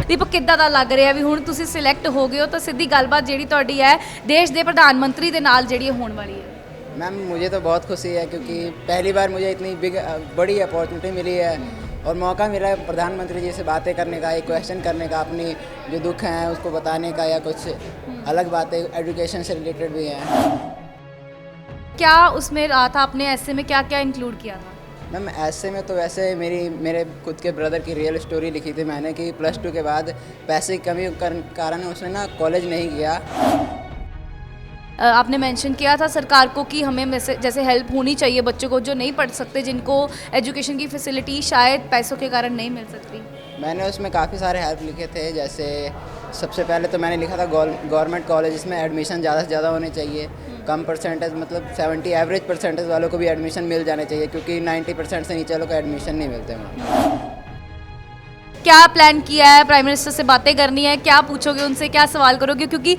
ਦੀਪਕ ਕਿੱਦਾਂ ਦਾ ਲੱਗ ਰਿਹਾ ਵੀ ਹੁਣ ਤੁਸੀਂ ਸਿਲੈਕਟ ਹੋ ਗਏ ਹੋ ਤਾਂ ਸਿੱਧੀ ਗੱਲਬਾਤ ਜਿਹੜੀ ਤੁਹਾਡੀ ਹੈ ਦੇਸ਼ ਦੇ ਪ੍ਰਧਾਨ ਮੰਤਰੀ ਦੇ ਨਾਲ ਜਿਹੜੀ ਹੋਣ ਵਾਲੀ है। मैम मुझे तो बहुत खुशी है क्योंकि पहली बार मुझे इतनी बड़ी अपॉर्चुनिटी मिली है और मौका मिला है प्रधानमंत्री जी से बातें करने का, एक क्वेश्चन करने का, अपनी जो दुख हैं उसको बताने का, या कुछ अलग बातें एजुकेशन से रिलेटेड भी हैं। क्या उसमें रहा था आपने ऐसे में क्या क्या इंक्लूड किया था? मैम ऐसे में तो वैसे मेरे खुद के ब्रदर की रियल स्टोरी लिखी थी मैंने कि +2 के बाद पैसे की कमी के कारण उसने ना कॉलेज नहीं किया। आपने मेंशन किया था सरकार को कि हमें जैसे हेल्प होनी चाहिए बच्चों को जो नहीं पढ़ सकते, जिनको एजुकेशन की फैसिलिटी शायद पैसों के कारण नहीं मिल सकती। मैंने उसमें काफ़ी सारे हेल्प लिखे थे, जैसे सबसे पहले तो मैंने लिखा था गवर्नमेंट कॉलेज में एडमिशन ज़्यादा से ज़्यादा होने चाहिए, कम परसेंटेज मतलब 70 एवरेज परसेंटेज वालों को भी एडमिशन मिल जाने चाहिए क्योंकि 90% से नीचे वालों को एडमिशन नहीं मिलते वहाँ। क्या प्लान किया है? प्राइम मिनिस्टर से बातें करनी है, क्या पूछोगे उनसे, क्या सवाल करोगे क्योंकि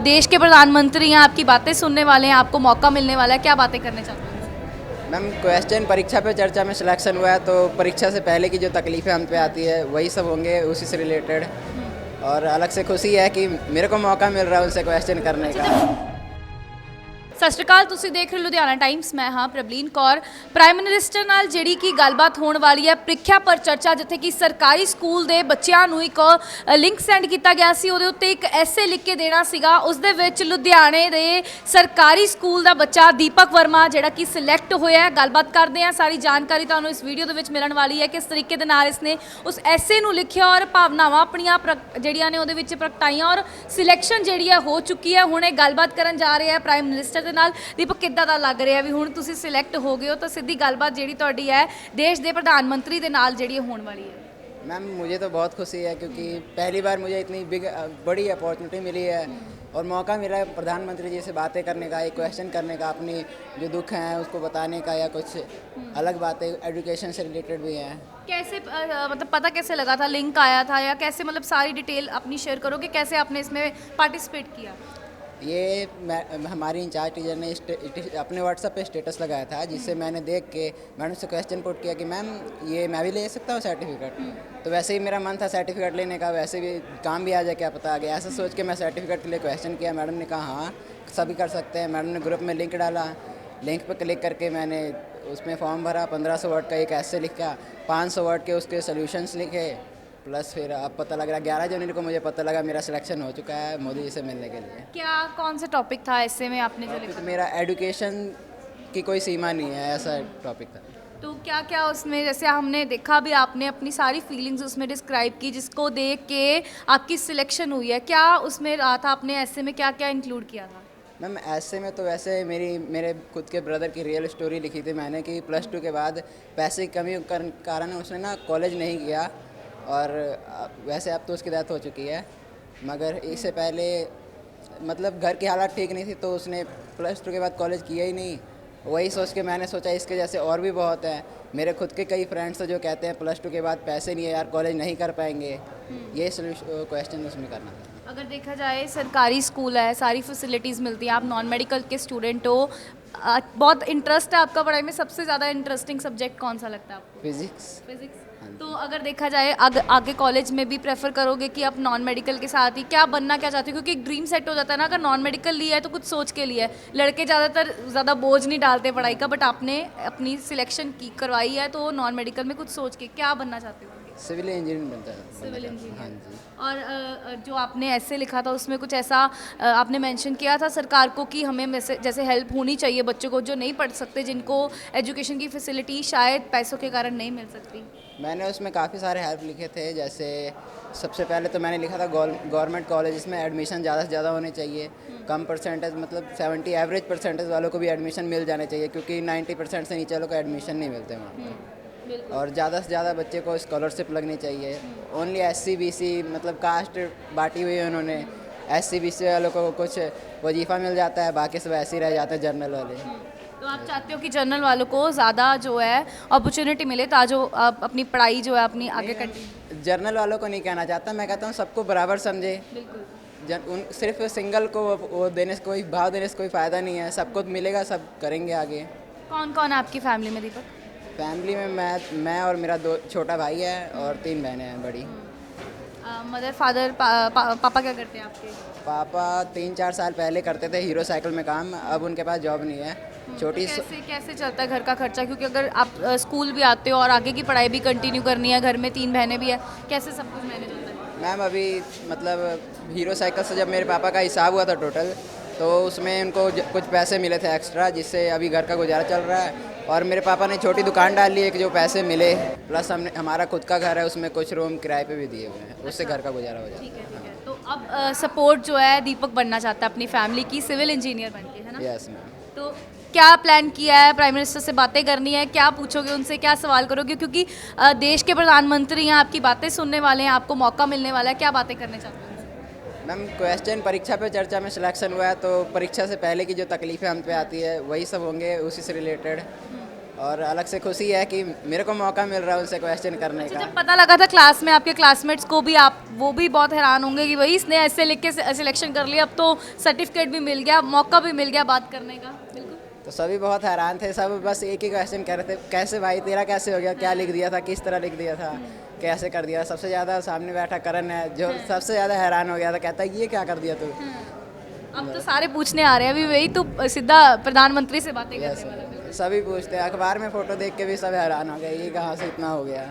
देश के प्रधानमंत्री हैं, आपकी बातें सुनने वाले हैं, आपको मौका मिलने वाला है, क्या बातें करने चाहते हैं? मैम क्वेश्चन परीक्षा पे चर्चा में सिलेक्शन हुआ है तो परीक्षा से पहले की जो तकलीफ़ें हम पे आती है वही सब होंगे उसी से रिलेटेड, और अलग से खुशी है कि मेरे को मौका मिल रहा है उनसे क्वेश्चन करने का। ਸਤਿ ਸ਼੍ਰੀ ਅਕਾਲ, ਤੁਸੀਂ ਦੇਖ ਰਹੇ ਹੋ ਲੁਧਿਆਣਾ ਟਾਈਮਸ। ਮੈਂ ਹਾਂ ਪ੍ਰਬਲੀਨ ਕੌਰ। ਪ੍ਰਾਈਮ ਮਿਨਿਸਟਰ ਨਾਲ ਜਿਹੜੀ ਕਿ ਗੱਲਬਾਤ ਹੋਣ ਵਾਲੀ ਹੈ ਪ੍ਰੀਖਿਆ ਪਰ ਚਰਚਾ, ਜਿੱਥੇ ਕਿ ਸਰਕਾਰੀ ਸਕੂਲ ਦੇ ਬੱਚਿਆਂ ਨੂੰ ਇੱਕ ਲਿੰਕ ਸੈਂਡ ਕੀਤਾ ਗਿਆ ਸੀ, ਉਹਦੇ ਉੱਤੇ ਇੱਕ ਐਸੇ ਲਿਖ ਕੇ ਦੇਣਾ ਸੀਗਾ। ਉਸ ਦੇ ਵਿੱਚ ਲੁਧਿਆਣੇ ਦੇ ਸਰਕਾਰੀ ਸਕੂਲ ਦਾ ਬੱਚਾ ਦੀਪਕ ਵਰਮਾ ਜਿਹੜਾ ਕਿ ਸਿਲੈਕਟ ਹੋਇਆ ਹੈ। ਗੱਲਬਾਤ ਕਰਦੇ ਹਾਂ, ਸਾਰੀ ਜਾਣਕਾਰੀ ਤੁਹਾਨੂੰ ਇਸ ਵੀਡੀਓ ਦੇ ਵਿੱਚ ਮਿਲਣ ਵਾਲੀ ਹੈ ਕਿਸ ਤਰੀਕੇ ਦੇ ਨਾਲ ਇਸਨੇ ਉਸ ਐਸੇ ਨੂੰ ਲਿਖਿਆ ਔਰ ਭਾਵਨਾਵਾਂ ਆਪਣੀਆਂ ਜਿਹੜੀਆਂ ਨੇ ਉਹਦੇ ਵਿੱਚ ਪ੍ਰਗਟਾਈਆਂ ਔਰ ਸਿਲੈਕਸ਼ਨ ਜਿਹੜੀ ਹੈ ਹੋ ਚੁੱਕੀ ਹੈ। ਹੁਣ ਇਹ ਗੱਲਬਾਤ ਕਰਨ ਜਾ ਰਹੇ ਆ ਪ੍ਰਾਈਮ ਮਿਨਿਸਟਰ ਨਾਲ। ਦੀਪਕ ਕਿੱਦਾਂ ਦਾ ਲੱਗ ਰਿਹਾ ਵੀ ਹੁਣ ਤੁਸੀਂ ਸਿਲੈਕਟ ਹੋ ਗਏ ਹੋ ਤਾਂ ਸਿੱਧੀ ਗੱਲਬਾਤ ਜਿਹੜੀ ਤੁਹਾਡੀ ਹੈ ਦੇਸ਼ ਦੇ ਪ੍ਰਧਾਨ ਮੰਤਰੀ ਦੇ ਨਾਲ ਜਿਹੜੀ ਹੋਣ ਵਾਲੀ है। मैम मुझे तो बहुत खुशी है क्योंकि पहली बार मुझे इतनी बड़ी अपॉर्चुनिटी मिली है और मौका मिला है प्रधानमंत्री जी से बातें करने का, एक क्वेश्चन करने का, अपनी जो दुख हैं उसको बताने का, या कुछ अलग बातें एजुकेशन से रिलेटेड भी हैं। कैसे मतलब पता कैसे लगा था, लिंक आया था या कैसे, मतलब सारी डिटेल अपनी शेयर करोगे, कैसे आपने इसमें पार्टिसिपेट किया? ये हमारी इंचार्ज टीचर ने अपने व्हाट्सएप पे स्टेटस लगाया था, जिससे मैंने देख के मैडम से क्वेश्चन पुट किया कि मैम ये मैं भी ले सकता हूँ सर्टिफिकेट। तो वैसे ही मेरा मन था सर्टिफिकेट लेने का, वैसे भी काम भी आ जाए क्या पता आ गया, ऐसा सोच के मैं सर्टिफिकेट के लिए क्वेश्चन किया। मैडम ने कहा हाँ सभी कर सकते हैं। मैडम ने ग्रुप में लिंक डाला, लिंक पर क्लिक करके मैंने उसमें फॉर्म भरा, 1500 वर्ड का एक ऐसे लिखा, 500 वर्ड के उसके सोल्यूशंस लिखे, प्लस फिर अब पता लग रहा 11 जनवरी को मुझे पता लगा मेरा सिलेक्शन हो चुका है मोदी जी से मिलने के लिए। क्या कौन सा टॉपिक था ऐसे में आपने जो लिखा? तो मेरा एजुकेशन की कोई सीमा नहीं है, ऐसा टॉपिक था। तो क्या क्या उसमें, जैसे हमने देखा भी आपने अपनी सारी फीलिंग्स उसमें डिस्क्राइब की जिसको देख के आपकी सिलेक्शन हुई है, क्या उसमें रहा था आपने ऐसे में क्या क्या इंक्लूड किया था? मैम ऐसे में तो वैसे मेरे खुद के ब्रदर की रियल स्टोरी लिखी थी मैंने कि +2 के बाद पैसे की कमी के कारण उसने ना कॉलेज नहीं किया, और वैसे अब तो उसकी डेथ हो चुकी है, मगर इससे पहले मतलब घर की हालात ठीक नहीं थी तो उसने +2 के बाद कॉलेज किया ही नहीं। वही सोच के मैंने सोचा इसके जैसे और भी बहुत हैं, मेरे खुद के कई फ्रेंड्स जो कहते हैं +2 के बाद पैसे नहीं है यार, कॉलेज नहीं कर पाएंगे, ये क्वेश्चन उसमें करना था। अगर देखा जाए सरकारी स्कूल है, सारी फैसिलिटीज़ मिलती हैं, आप नॉन मेडिकल के स्टूडेंट हो, बहुत इंटरेस्ट है आपका पढ़ाई में, सबसे ज़्यादा इंटरेस्टिंग सब्जेक्ट कौन सा लगता है आपको? फिज़िक्स। तो अगर देखा जाए आगे कॉलेज में भी प्रेफर करोगे कि आप नॉन मेडिकल के साथ ही क्या बनना क्या चाहते हो, क्योंकि एक ड्रीम सेट हो जाता है ना, अगर नॉन मेडिकल लिया है तो कुछ सोच के लिया है। लड़के ज़्यादातर ज़्यादा बोझ नहीं डालते पढ़ाई का, बट आपने अपनी सिलेक्शन की करवाई है तो नॉन मेडिकल में कुछ सोच के क्या बनना चाहते हो? सिविल इंजीनियर बनता है। Civil engineer. हाँ जी। और जो आपने ऐसे लिखा था उसमें कुछ ऐसा आपने मेंशन किया था सरकार को कि हमें जैसे हेल्प होनी चाहिए बच्चों को जो नहीं पढ़ सकते, जिनको एजुकेशन की फैसिलिटी शायद पैसों के कारण नहीं मिल सकती। मैंने उसमें काफ़ी सारे हेल्प लिखे थे, जैसे सबसे पहले तो मैंने लिखा था गवर्नमेंट कॉलेज में एडमिशन ज़्यादा से ज़्यादा होने चाहिए, कम परसेंटेज मतलब 70 एवरेज परसेंटेज वालों को भी एडमिशन मिल जाने चाहिए क्योंकि 90% से नीचे वालों को एडमिशन नहीं मिलते वहाँ पर, और ज़्यादा से ज़्यादा बच्चे को स्कॉलरशिप लगनी चाहिए। ओनली SC BC मतलब कास्ट बांटी हुई है उन्होंने, SC BC वालों को कुछ वजीफ़ा मिल जाता है, बाकी सब ऐसे ही रह जाते हैं जनरल वाले। तो आप चाहते हो कि जनरल वालों को ज़्यादा जो है अपॉर्चुनिटी मिले ताकि आप अपनी पढ़ाई जो है अपनी आगे कंटिन्यू। जनरल वालों को नहीं कहना चाहता, मैं कहता हूँ सबको बराबर समझे। बिल्कुल। सिर्फ सिंगल को वो देने से कोई भाव देने से कोई फ़ायदा नहीं है, सबको मिलेगा, सब करेंगे आगे। कौन कौन है आपकी फैमिली में दीपक? फैमिली में मैं और मेरा 2 छोटा भाई है और 3 बहनें हैं बड़ी। मदर फादर पापा क्या करते हैं आपके? पापा 3-4 साल पहले करते थे हीरो साइकिल में काम, अब उनके पास जॉब नहीं है। छोटी तो कैसे कैसे चलता है घर का खर्चा, क्योंकि अगर आप स्कूल भी आते हो और आगे की पढ़ाई भी कंटिन्यू करनी है, घर में 3 बहनें भी है, कैसे सब कुछ मैनेज होता है? मैम अभी मतलब हीरो साइकिल से जब मेरे पापा का हिसाब हुआ था टोटल, तो उसमें उनको कुछ पैसे मिले थे एक्स्ट्रा, जिससे अभी घर का गुजारा चल रहा है। और मेरे पापा ने छोटी दुकान डाल ली है कि जो पैसे मिले, प्लस हमने हमारा खुद का घर है, उसमें कुछ रूम किराए पे भी दिए हुए हैं, उससे घर का गुजारा हो जाता ठीक है। तो अब सपोर्ट जो है दीपक बनना चाहता है अपनी फैमिली की सिविल इंजीनियर बन के, है ना? है। Yes ma'am. तो क्या प्लान किया है? प्राइम मिनिस्टर से बातें करनी है, क्या पूछोगे उनसे, क्या सवाल करोगे, क्योंकि देश के प्रधानमंत्री हैं, आपकी बातें सुनने वाले हैं, आपको मौका मिलने वाला है, क्या बातें करने चाहते हैं उनसे? मैम क्वेश्चन परीक्षा पे चर्चा में सिलेक्शन हुआ है, तो परीक्षा से पहले की जो तकलीफ़ें हम पे आती है वही सब होंगे, उसी से रिलेटेड। और अलग से खुशी है कि मेरे को मौका मिल रहा है उनसे क्वेश्चन करने का। जब पता लगा था क्लास में आपके क्लासमेट्स को भी, आप वो भी बहुत हैरान होंगे कि भाई इसने ऐसे लिख के सिलेक्शन कर लिया, अब तो सर्टिफिकेट भी मिल गया, मौका भी मिल गया बात करने का। बिल्कुल। तो सभी बहुत हैरान थे, सब बस एक ही क्वेश्चन कर रहे थे, कैसे भाई तेरा कैसे हो गया, क्या लिख दिया था, किस तरह लिख दिया था, कैसे कर दिया। सबसे ज़्यादा सामने बैठा करण है जो सबसे ज़्यादा हैरान हो गया था, कहता है ये क्या कर दिया तू। अब तो सारे पूछने आ रहे हैं अभी, वही तो सीधा प्रधानमंत्री से बातें करने वाला है। सभी पूछते हैं, अखबार में फ़ोटो देख के भी सब हैरान हो गए, ये कहाँ से इतना हो गया।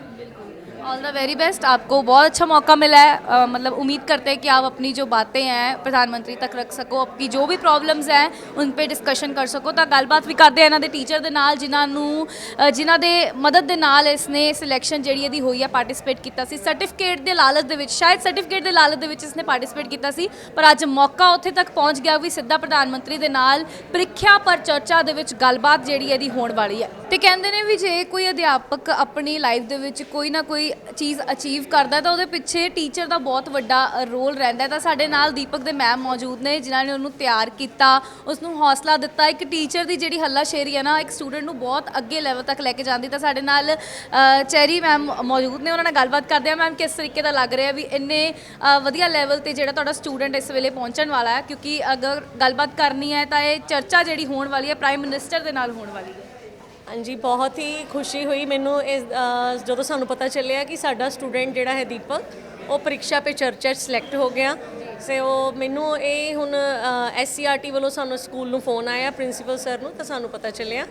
ऑल द वेरी बेस्ट, आपको बहुत अच्छा मौका मिला है। मतलब उम्मीद करते हैं कि आप अपनी जो बातें हैं प्रधानमंत्री तक रख सको, आपकी ਜੋ ਵੀ ਪ੍ਰੋਬਲਮਸ ਹੈ उन पे ਡਿਸਕਸ਼ਨ ਕਰ ਸਕੋ। ਤਾਂ ਗੱਲਬਾਤ ਵੀ ਕਰਦੇ ਆ ਇਹਨਾਂ ਦੇ ਟੀਚਰ ਦੇ ਨਾਲ, ਜਿਨ੍ਹਾਂ ਦੇ ਮਦਦ ਦੇ ਨਾਲ ਇਸਨੇ ਸਿਲੈਕਸ਼ਨ ਜਿਹੜੀ ਇਹਦੀ ਹੋਈ ਹੈ, ਪਾਰਟਿਸਿਪੇਟ ਕੀਤਾ ਸੀ ਸਰਟੀਫਿਕੇਟ ਦੇ ਲਾਲਚ ਦੇ ਵਿੱਚ, ਸ਼ਾਇਦ ਸਰਟੀਫਿਕੇਟ ਦੇ ਲਾਲਚ ਦੇ ਵਿੱਚ ਇਸਨੇ ਪਾਰਟਿਸਿਪੇਟ ਕੀਤਾ ਸੀ, ਪਰ ਅੱਜ ਮੌਕਾ ਉੱਥੇ ਤੱਕ ਪਹੁੰਚ ਗਿਆ ਵੀ ਸਿੱਧਾ ਪ੍ਰਧਾਨ ਮੰਤਰੀ ਦੇ ਨਾਲ ਪ੍ਰੀਖਿਆ ਪਰ ਚਰਚਾ ਦੇ ਵਿੱਚ ਗੱਲਬਾਤ ਜਿਹੜੀ ਇਹਦੀ ਹੋਣ ਵਾਲੀ ਹੈ। ਤੇ ਕਹਿੰਦੇ ਨੇ ਵੀ ਜੇ ਕੋਈ ਅਧਿਆਪਕ ਆਪਣੀ ਲਾਈਫ ਦੇ ਵਿੱਚ ਕੋਈ ਨਾ ਕੋਈ ਚੀਜ਼ ਅਚੀਵ ਕਰਦਾ ਤਾਂ ਉਹਦੇ ਪਿੱਛੇ ਟੀਚਰ ਦਾ ਬਹੁਤ ਵੱਡਾ ਰੋਲ ਰਹਿੰਦਾ। ਤਾਂ ਸਾਡੇ ਨਾਲ ਦੀਪਕ ਦੇ ਮੈਮ ਮੌਜੂਦ ਨੇ ਜਿਨ੍ਹਾਂ ਨੇ ਉਹਨੂੰ ਤਿਆਰ ਕੀਤਾ, ਉਸ ਨੂੰ ਹੌਸਲਾ ਦਿੱਤਾ। ਇੱਕ ਟੀਚਰ ਦੀ ਜਿਹੜੀ ਹੱਲਾਸ਼ੇਰੀ ਹੈ ਨਾ, ਇੱਕ ਸਟੂਡੈਂਟ ਨੂੰ ਬਹੁਤ ਅੱਗੇ ਲੈਵਲ ਤੱਕ ਲੈ ਕੇ ਜਾਂਦੀ। ਤਾਂ ਸਾਡੇ ਨਾਲ ਚੈਰੀ ਮੈਮ ਮੌਜੂਦ ਨੇ, ਉਹਨਾਂ ਨਾਲ ਗੱਲਬਾਤ ਕਰਦੇ ਆ। ਮੈਮ ਕਿਸ ਤਰੀਕੇ ਦਾ ਲੱਗ ਰਿਹਾ ਵੀ ਇੰਨੇ ਵਧੀਆ ਲੈਵਲ ਤੇ ਜਿਹੜਾ ਤੁਹਾਡਾ ਸਟੂਡੈਂਟ ਇਸ ਵੇਲੇ ਪਹੁੰਚਣ ਵਾਲਾ ਹੈ, ਕਿਉਂਕਿ ਅਗਰ ਗੱਲਬਾਤ ਕਰਨੀ ਹੈ ਤਾਂ ਇਹ ਚਰਚਾ ਜਿਹੜੀ ਹੋਣ ਵਾਲੀ ਹੈ ਪ੍ਰਾਈਮ ਮਿਨਿਸਟਰ ਦੇ ਨਾਲ ਹੋਣ ਵਾਲੀ ਹੈ। ਹਾਂਜੀ, ਬਹੁਤ ਹੀ ਖੁਸ਼ੀ ਹੋਈ ਮੈਨੂੰ ਇਸ ਜਦੋਂ ਸਾਨੂੰ ਪਤਾ ਚੱਲਿਆ ਕਿ ਸਾਡਾ ਸਟੂਡੈਂਟ ਜਿਹੜਾ ਹੈ ਦੀਪਕ, ਉਹ ਪ੍ਰੀਖਿਆ ਪੇ ਚਰਚਾ 'ਚ ਸਿਲੈਕਟ ਹੋ ਗਿਆ। ਉਹ ਮੈਨੂੰ ਇਹ ਹੁਣ SCRT ਵੱਲੋਂ ਸਾਨੂੰ ਸਕੂਲ ਨੂੰ ਫੋਨ ਆਇਆ ਪ੍ਰਿੰਸੀਪਲ ਸਰ ਨੂੰ, ਤਾਂ ਸਾਨੂੰ ਪਤਾ ਚੱਲਿਆ।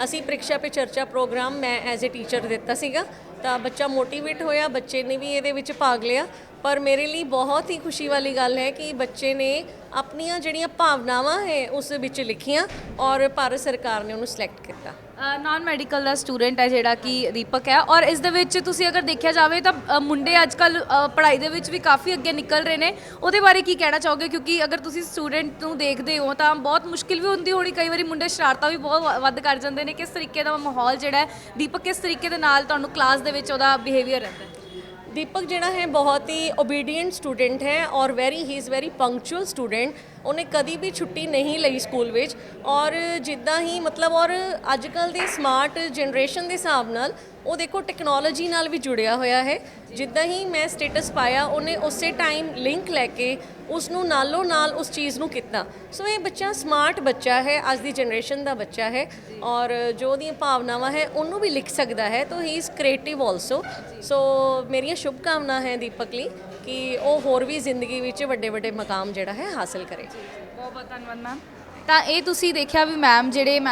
ਅਸੀਂ ਪ੍ਰੀਖਿਆ ਪੇ ਚਰਚਾ ਪ੍ਰੋਗਰਾਮ ਮੈਂ ਐਜ਼ ਏ ਟੀਚਰ ਦਿੱਤਾ ਸੀਗਾ, ਤਾਂ ਬੱਚਾ ਮੋਟੀਵੇਟ ਹੋਇਆ, ਬੱਚੇ ਨੇ ਵੀ ਇਹਦੇ ਵਿੱਚ ਭਾਗ ਲਿਆ। ਪਰ ਮੇਰੇ ਲਈ ਬਹੁਤ ਹੀ ਖੁਸ਼ੀ ਵਾਲੀ ਗੱਲ ਹੈ ਕਿ ਬੱਚੇ ਨੇ ਆਪਣੀਆਂ ਜਿਹੜੀਆਂ ਭਾਵਨਾਵਾਂ ਹੈ ਉਸ ਵਿੱਚ ਲਿਖੀਆਂ ਔਰ ਭਾਰਤ ਸਰਕਾਰ ਨੇ ਉਹਨੂੰ ਸਿਲੈਕਟ ਕੀਤਾ। ਨਾਨ ਮੈਡੀਕਲ ਦਾ ਸਟੂਡੈਂਟ ਹੈ ਜਿਹੜਾ ਕਿ ਦੀਪਕ ਹੈ, ਔਰ ਇਸ ਦੇ ਵਿੱਚ ਤੁਸੀਂ ਅਗਰ ਦੇਖਿਆ ਜਾਵੇ ਤਾਂ ਮੁੰਡੇ ਅੱਜ ਕੱਲ੍ਹ ਪੜ੍ਹਾਈ ਦੇ ਵਿੱਚ ਵੀ ਕਾਫੀ ਅੱਗੇ ਨਿਕਲ ਰਹੇ ਨੇ, ਉਹਦੇ ਬਾਰੇ ਕੀ ਕਹਿਣਾ ਚਾਹੋਗੇ? ਕਿਉਂਕਿ ਅਗਰ ਤੁਸੀਂ ਸਟੂਡੈਂਟ ਨੂੰ ਦੇਖਦੇ ਹੋ ਤਾਂ ਬਹੁਤ ਮੁਸ਼ਕਿਲ ਵੀ ਹੁੰਦੀ ਹੋਣੀ, ਕਈ ਵਾਰੀ ਮੁੰਡੇ ਸ਼ਰਾਰਤਾਂ ਵੀ ਬਹੁਤ ਵੱਧ ਕਰ ਜਾਂਦੇ ਨੇ। ਕਿਸ ਤਰੀਕੇ ਦਾ ਮਾਹੌਲ ਜਿਹੜਾ ਹੈ, ਦੀਪਕ ਕਿਸ ਤਰੀਕੇ ਦੇ ਨਾਲ ਤੁਹਾਨੂੰ ਕਲਾਸ ਦੇ ਵਿੱਚ ਉਹਦਾ ਬਿਹੇਵੀਅਰ ਰਹਿੰਦਾ ਹੈ? दीपक ਜਿਹੜਾ ਹੈ ਬਹੁਤ ਹੀ ਓਬੀਡੀਐਂਟ ਸਟੂਡੈਂਟ ਹੈ ਔਰ ਹੀ ਇਜ਼ ਵੈਰੀ ਪੰਕਚੁਅਲ ਸਟੂਡੈਂਟ। ਉਹਨੇ ਕਦੀ ਵੀ ਛੁੱਟੀ ਨਹੀਂ ਲਈ ਸਕੂਲ ਵਿੱਚ, ਔਰ ਜਿੱਦਾਂ ਹੀ ਮਤਲਬ ਔਰ ਅੱਜ ਕੱਲ੍ਹ ਦੀ ਸਮਾਰਟ ਜਨਰੇਸ਼ਨ ਦੇ ਹਿਸਾਬ ਨਾਲ ਉਹ ਦੇਖੋ ਟੈਕਨੋਲੋਜੀ ਨਾਲ ਵੀ ਜੁੜਿਆ ਹੋਇਆ ਹੈ। ਜਿੱਦਾਂ ਹੀ ਮੈਂ ਸਟੇਟਸ ਪਾਇਆ ਉਹਨੇ ਉਸੇ ਟਾਈਮ ਲਿੰਕ ਲੈ ਕੇ ਉਸ ਨੂੰ ਨਾਲੋਂ ਨਾਲ ਉਸ ਚੀਜ਼ ਨੂੰ ਕੀਤਾ। ਸੋ ਇਹ ਬੱਚਾ ਸਮਾਰਟ ਬੱਚਾ ਹੈ, ਅੱਜ ਦੀ ਜਨਰੇਸ਼ਨ ਦਾ ਬੱਚਾ ਹੈ, ਔਰ ਜੋ ਉਹਦੀਆਂ ਭਾਵਨਾਵਾਂ ਹੈ ਉਹਨੂੰ ਵੀ ਲਿਖ ਸਕਦਾ ਹੈ। ਤਾਂ ਹੀ ਇਜ਼ ਕ੍ਰੀਏਟਿਵ ਆਲਸੋ। ਸੋ ਮੇਰੀਆਂ ਸ਼ੁਭ ਕਾਮਨਾ ਹੈ ਦੀਪਕ ਲਈ ਕਿ ਉਹ ਹੋਰ ਵੀ ਜ਼ਿੰਦਗੀ ਵਿੱਚ ਵੱਡੇ ਵੱਡੇ ਮਕਾਮ ਜਿਹੜਾ ਹੈ ਹਾਸਲ ਕਰੇ। ਬਹੁਤ ਬਹੁਤ ਧੰਨਵਾਦ ਮੈਮ। ਤਾਂ ਇਹ ਤੁਸੀਂ ਦੇਖਿਆ ਵੀ ਮੈਮ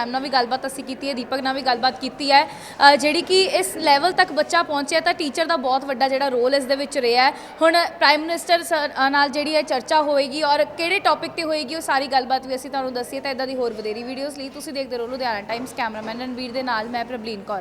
ਨਾਲ ਵੀ ਗੱਲਬਾਤ ਅਸੀਂ ਕੀਤੀ ਹੈ, ਦੀਪਕ ਨਾਲ ਵੀ ਗੱਲਬਾਤ ਕੀਤੀ ਹੈ, ਜਿਹੜੀ ਕਿ ਇਸ ਲੈਵਲ ਤੱਕ ਬੱਚਾ ਪਹੁੰਚਿਆ ਤਾਂ ਟੀਚਰ ਦਾ ਬਹੁਤ ਵੱਡਾ ਜਿਹੜਾ ਰੋਲ ਇਸ ਦੇ ਵਿੱਚ ਰਿਹਾ ਹੈ। ਹੁਣ ਪ੍ਰਾਈਮ ਮਿਨਿਸਟਰ ਨਾਲ ਜਿਹੜੀ ਹੈ ਚਰਚਾ ਹੋਏਗੀ ਔਰ ਕਿਹੜੇ ਟੌਪਿਕ ਤੇ ਹੋਏਗੀ ਉਹ ਸਾਰੀ ਗੱਲਬਾਤ ਵੀ ਅਸੀਂ ਤੁਹਾਨੂੰ ਦੱਸੀਏ। ਤਾਂ ਇਦਾਂ ਦੀ ਹੋਰ ਵਧੇਰੀ ਵੀਡੀਓਜ਼ ਲਈ ਤੁਸੀਂ ਦੇਖਦੇ ਰਹੋ ਲੁਧਿਆਣਾ ਟਾਈਮਸ। ਕੈਮਰਾਮੈਨ ਰਣਵੀਰ ਦੇ ਨਾਲ ਮੈਂ ਪ੍ਰਬਲੀਨ ਕੌਰ।